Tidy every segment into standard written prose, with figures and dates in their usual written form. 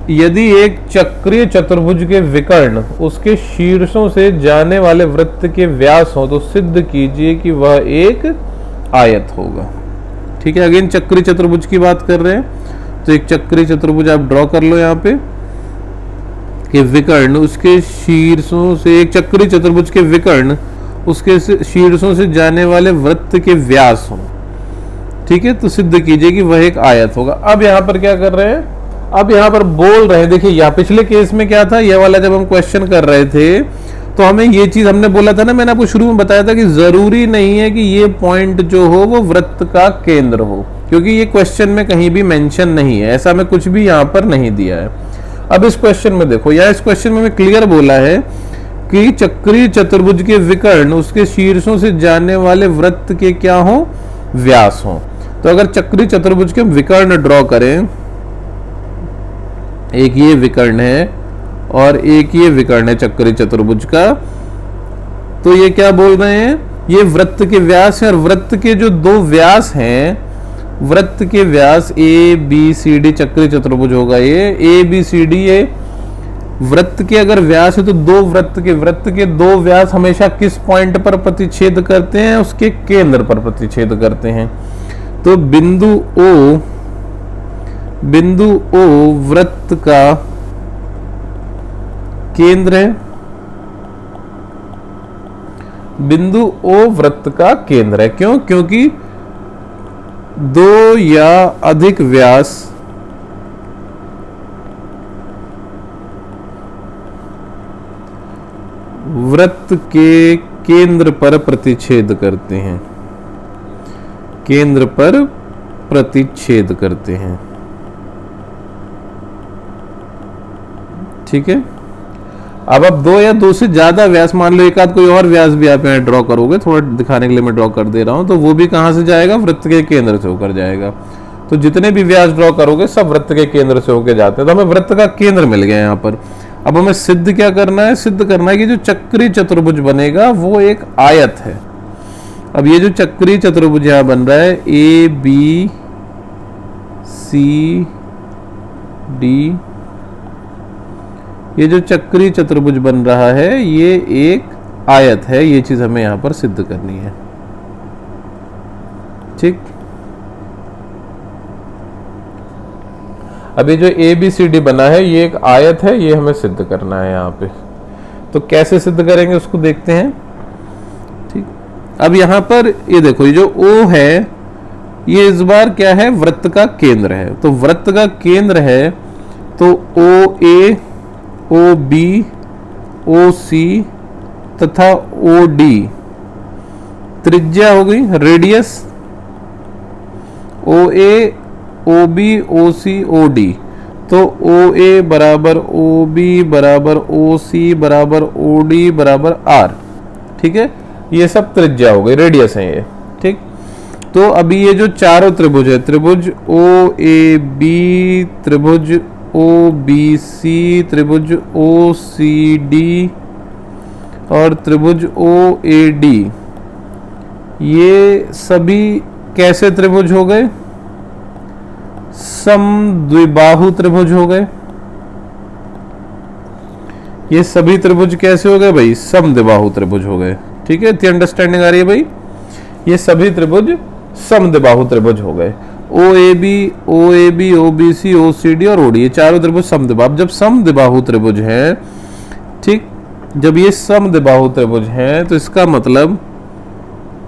यदि एक चक्रीय चतुर्भुज के विकर्ण उसके शीर्षों से जाने वाले वृत्त के व्यास हो तो सिद्ध कीजिए कि वह एक आयत होगा। ठीक है, अगेन चक्रीय चतुर्भुज की बात कर रहे हैं, तो एक चक्रीय चतुर्भुज आप ड्रॉ कर लो यहाँ पे कि विकर्ण उसके शीर्षों से, एक चक्रीय चतुर्भुज के विकर्ण उसके शीर्षों से जाने वाले वृत्त के व्यास हो। ठीक है, तो सिद्ध कीजिए कि वह एक आयत होगा। अब यहाँ पर क्या कर रहे हैं, अब यहाँ पर बोल रहे हैं, देखिए यहाँ पिछले केस में क्या था, यह वाला जब हम क्वेश्चन कर रहे थे तो हमें ये चीज हमने बोला था ना, मैंने आपको शुरू में बताया था कि जरूरी नहीं है कि ये पॉइंट जो हो वो वृत्त का केंद्र हो, क्योंकि ये क्वेश्चन में कहीं भी मेंशन नहीं है, ऐसा में कुछ भी यहाँ पर नहीं दिया है। अब इस क्वेश्चन में देखो, यहाँ इस क्वेश्चन में क्लियर बोला है कि चक्रीय चतुर्भुज के विकर्ण उसके शीर्षों से जाने वाले वृत्त के क्या हो, व्यास हो। तो अगर चक्रीय चतुर्भुज के विकर्ण ड्रॉ करें, एक ये विकर्ण है और एक ये विकर्ण है चक्रीय चतुर्भुज का, तो ये क्या बोल रहे हैं, ये वृत्त के व्यास है, और वृत्त के जो दो व्यास हैं, वृत्त के व्यास ए बी सी डी, चक्रीय चतुर्भुज होगा ये ए बी सी डी, ये वृत्त के अगर व्यास है तो दो वृत्त के दो व्यास हमेशा किस पॉइंट पर प्रतिच्छेद करते हैं, उसके केंद्र पर प्रतिच्छेद करते हैं। तो बिंदु ओ वृत्त का केंद्र है, बिंदु ओ वृत्त का केंद्र है। क्यों? क्योंकि दो या अधिक व्यास वृत्त के केंद्र पर प्रतिच्छेद करते हैं, केंद्र पर प्रतिच्छेद करते हैं। ठीक है, अब आप दो या दो से ज्यादा व्यास, मान लो एक आध कोई और व्यास भी आप यहाँ ड्रॉ करोगे, थोड़ा दिखाने के लिए मैं ड्रॉ कर दे रहा हूं, तो वो भी कहां से जाएगा, वृत्त के केंद्र से होकर जाएगा। तो जितने भी व्यास ड्रॉ करोगे सब वृत्त के केंद्र से होकर जाते हैं, तो हमें वृत्त का केंद्र मिल गया यहाँ पर। अब हमें सिद्ध क्या करना है, सिद्ध करना है कि जो चक्रीय चतुर्भुज बनेगा वो एक आयत है। अब ये जो चक्रीय चतुर्भुज यहाँ बन रहा है ए बी सी डी, ये जो चक्रीय चतुर्भुज बन रहा है ये एक आयत है, ये चीज हमें यहां पर सिद्ध करनी है। ठीक, अभी जो ए बी सी डी बना है ये एक आयत है, ये हमें सिद्ध करना है यहाँ पे। तो कैसे सिद्ध करेंगे उसको देखते हैं। ठीक, अब यहां पर ये देखो, ये जो ओ है ये इस बार क्या है, वृत्त का केंद्र है। तो वृत्त का केंद्र है तो ओ ए, ओ बी, ओ सी तथा ओ डी त्रिज्या हो गई, रेडियस ओ ए, ओ बी, ओ सी, ओ डी। तो ओ ए बराबर ओ बी बराबर ओ सी बराबर ओ डी बराबर आर। ठीक है, ये सब त्रिज्या हो गई, रेडियस है ये। ठीक, तो अभी ये जो चारों त्रिभुज है, त्रिभुज ओ ए बी, त्रिभुज ओ बी सी, त्रिभुज ओ सी डी और त्रिभुज ओ ए डी, ये सभी कैसे त्रिभुज हो गए, समद्विबाहु त्रिभुज हो गए। ये सभी त्रिभुज कैसे हो गए भाई, समद्विबाहु त्रिभुज हो गए। ठीक है, इतनी अंडरस्टैंडिंग आ रही है भाई, ये सभी त्रिभुज समद्विबाहु त्रिभुज हो गए। O A B, O B C, O C D और ओ डी, ये चारों त्रिभुज समद्विबाहु। जब समद्विबाहु त्रिभुज है, ठीक, जब ये समद्विबाहु त्रिभुज है तो इसका मतलब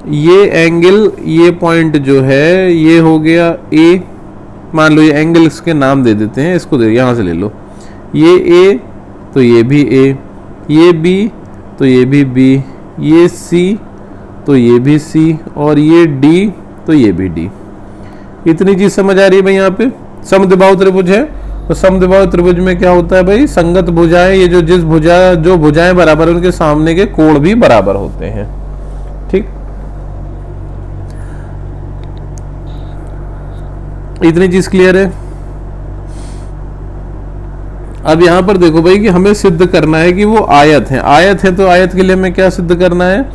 ये एंगल, ये पॉइंट जो है ये हो गया ए, मान लो ये एंगल इसके नाम दे देते हैं, इसको यहां से ले लो, ये ए तो ये भी ए, ये बी तो ये भी बी, ये सी तो ये भी सी और ये डी तो ये भी डी। इतनी चीज समझ आ रही है भाई। यहाँ पे समद्विबाहु त्रिभुज है तो समद्विबाहु त्रिभुज में क्या होता है भाई, संगत भुजाएं, ये जो भुजाएं बराबर है उनके सामने के कोण भी बराबर होते हैं। ठीक, इतनी चीज क्लियर है। अब यहां पर देखो भाई कि हमें सिद्ध करना है कि वो आयत है। आयत है तो आयत के लिए हमें क्या सिद्ध करना है,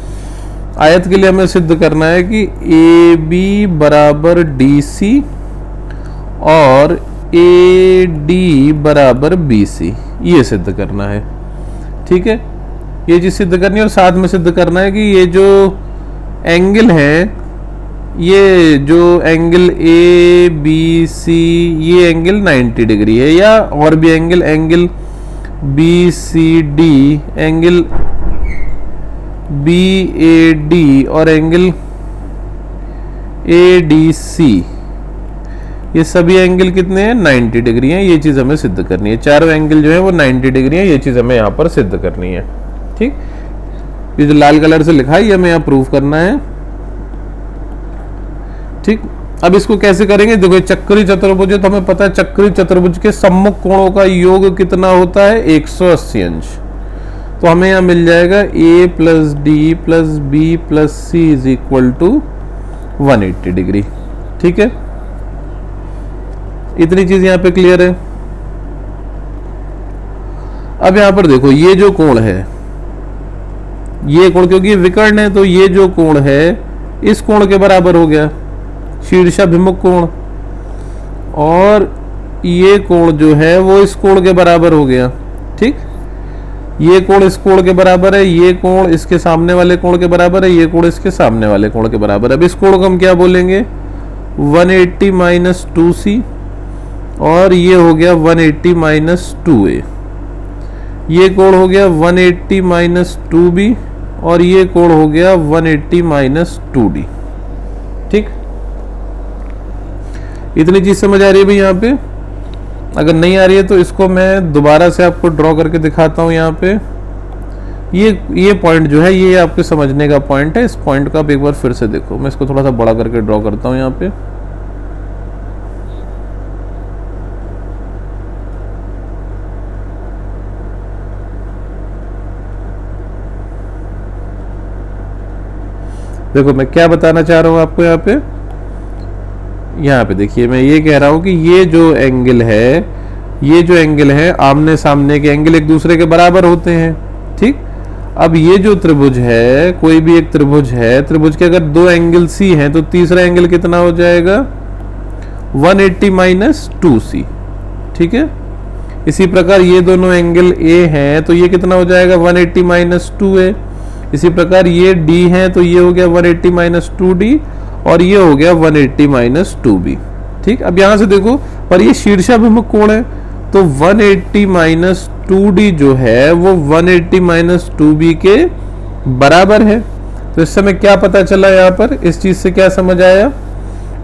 आयत के लिए हमें सिद्ध करना है कि ए बी बराबर डी सी और ए डी बराबर बी सी, ये सिद्ध करना है। ठीक है, ये चीज सिद्ध करनी है और साथ में सिद्ध करना है कि ये जो एंगल है, ये जो एंगल ए बी सी, ये एंगल 90 डिग्री है, या और भी angle B C D, angle B A D और एंगल ए डी सी, ये सभी एंगल कितने हैं? 90 डिग्री हैं। ये चीज हमें सिद्ध करनी है, चारों एंगल जो है वो 90 डिग्री है, ये चीज हमें यहाँ पर सिद्ध करनी है। ठीक, ये जो लाल कलर से लिखा है ये हमें यहाँ प्रूव करना है। ठीक, अब इसको कैसे करेंगे? देखो चक्री चतुर्भुज है तो हमें पता है चक्री चतुर्भुज के सम्मुख कोणों का योग कितना होता है? 180 अंश। तो हमें यहाँ मिल जाएगा a plus D plus B plus C is equal to 180 degree. ठीक है, इतनी चीज यहाँ पे क्लियर है। अब यहाँ पर देखो ये जो कोण है, ये कोण क्योंकि विकर्ण है तो ये जो कोण है इस कोण के बराबर हो गया, शीर्षाभिमुख कोण, और ये कोण जो है वो इस कोण के बराबर हो गया। ठीक, ये कोण इस कोण के बराबर है, ये कोण इसके सामने वाले कोण के बराबर है, ये कोण इसके सामने वाले कोण के बराबर है। अब इस कोण को हम क्या बोलेंगे? 180 माइनस 2c, और ये हो गया 180 माइनस 2a। ये कोण हो गया 180 माइनस 2b, और ये कोण हो गया 180 माइनस 2d। ठीक, इतनी चीज समझ आ रही है भाई यहाँ पे? अगर नहीं आ रही है तो इसको मैं दोबारा से आपको ड्रॉ करके दिखाता हूँ। यहाँ पे ये पॉइंट जो है ये आपके समझने का पॉइंट है। इस पॉइंट का आप एक बार फिर से देखो, मैं इसको थोड़ा सा बड़ा करके ड्रॉ करता हूँ यहाँ पे। देखो मैं क्या बताना चाह रहा हूँ आपको यहाँ पे देखिए, मैं ये कह रहा हूं कि ये जो एंगल है आमने सामने के एंगल एक दूसरे के बराबर होते हैं। ठीक, अब ये जो त्रिभुज है, कोई भी एक त्रिभुज है, त्रिभुज के अगर दो एंगल सी हैं तो तीसरा एंगल कितना हो जाएगा? 180 माइनस 2c। ठीक है, इसी प्रकार ये दोनों एंगल ए हैं तो ये कितना हो जाएगा? 180 माइनस 2a। इसी प्रकार ये d है तो ये हो गया 180 माइनस 2d, और ये हो गया 180 माइनस 2b। ठीक, अब यहां से देखो, पर ये शीर्षाभिमुख कोण है तो 180 माइनस 2d जो है वो 180 माइनस 2b के बराबर है। तो इस समय क्या पता चला यहाँ पर? इस चीज से क्या समझ आया?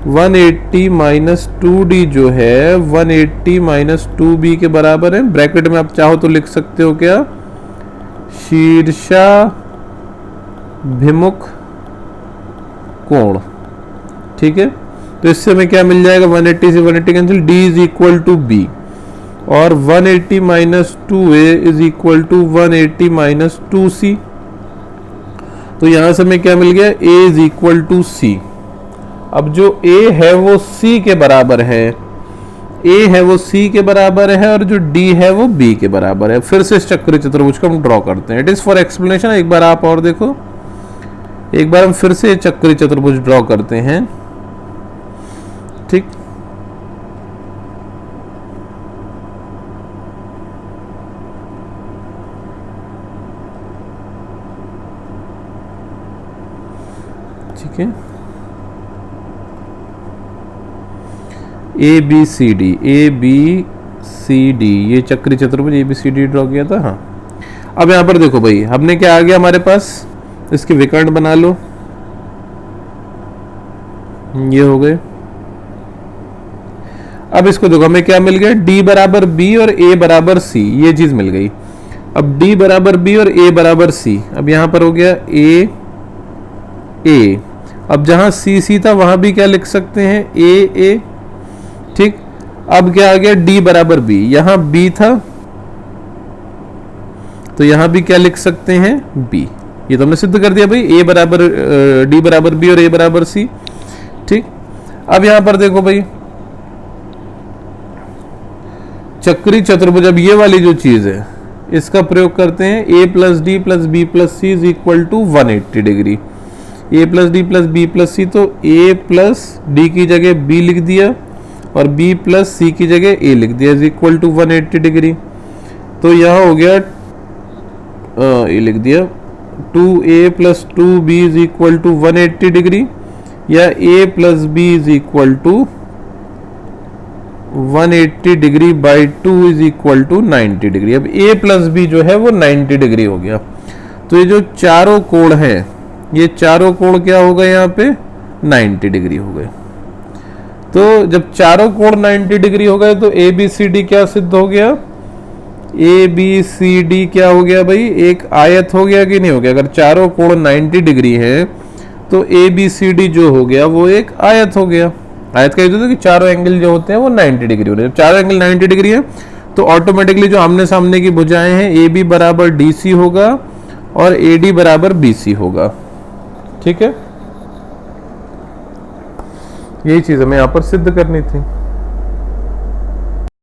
180 माइनस 2d जो है 180 माइनस 2b के बराबर है। ब्रैकेट में आप चाहो तो लिख सकते हो क्या? शीर्षाभिमुख कोण। ठीक है, तो इससे हमें क्या मिल जाएगा? 180 से 180 cancel, d is equal to B, और 180 minus 2a is equal to 180 minus 2c। तो यहां से हमें क्या मिल गया? a is equal to c। अब जो a है वो c के बराबर है, a है वो c के बराबर है, और जो d है वो b के बराबर है। फिर से इस चक्री चतुर्भुज को हम ड्रॉ करते हैं। It is for explanation. एक बार आप और देखो, एक बार हम फिर से चक्री चतुर्भुज ड्रॉ करते हैं। ठीक, ठीक है, ए बी सी डी, ये चक्री चतुर्भुज A B C D draw किया था। हाँ, अब यहां पर देखो भाई, हमने क्या आ गया हमारे पास? इसके विकर्ण बना लो, ये हो गए। अब इसको देखो, हमें क्या मिल गया? d बराबर b और a बराबर c, ये चीज मिल गई। अब d बराबर b और a बराबर c, अब यहां पर हो गया a। अब जहां c था वहां भी क्या लिख सकते हैं? a। ठीक, अब क्या आ गया? d बराबर b, यहां b था तो यहां भी क्या लिख सकते हैं? b। ये तो हमने सिद्ध कर दिया भाई, a बराबर d बराबर b और a बराबर c। ठीक, अब यहां पर देखो भाई, चक्री चतुर्भुज, अब ये वाली जो चीज है इसका प्रयोग करते हैं। a plus D plus B plus C is equal to 180 degree. a plus D plus B plus C, तो a प्लस डी की जगह b लिख दिया, और बी प्लस सी की जगह ए लिख दिया इज इक्वल टू 180 डिग्री। तो यहाँ हो गया ये लिख दिया 2a plus 2b is equal to 180 degree, या a plus b is equal to 180 degree by 2 is equal to 90 degree. अब a प्लस b जो है वो 90 डिग्री हो गया। तो ये जो चारों कोण है, ये चारों कोण क्या हो गए यहाँ पे 90 डिग्री हो गए। तो जब चारों कोण 90 डिग्री हो गए तो ए बी सी डी क्या सिद्ध हो गया, ए बी सी डी क्या हो गया भाई, एक आयत हो गया कि नहीं हो गया। अगर चारों कोण 90 डिग्री है तो ए बी सी डी जो हो गया वो एक आयत हो गया। आयत का ये होता है कि चारों एंगल जो होते हैं वो 90 डिग्री होते हैं। जब चारों एंगल 90 डिग्री है तो ऑटोमेटिकली जो आमने सामने की भुजाएं हैं ए बी बराबर डी सी होगा और ए डी बराबर बी सी होगा। ठीक है, यही चीज हमें यहाँ पर सिद्ध करनी थी।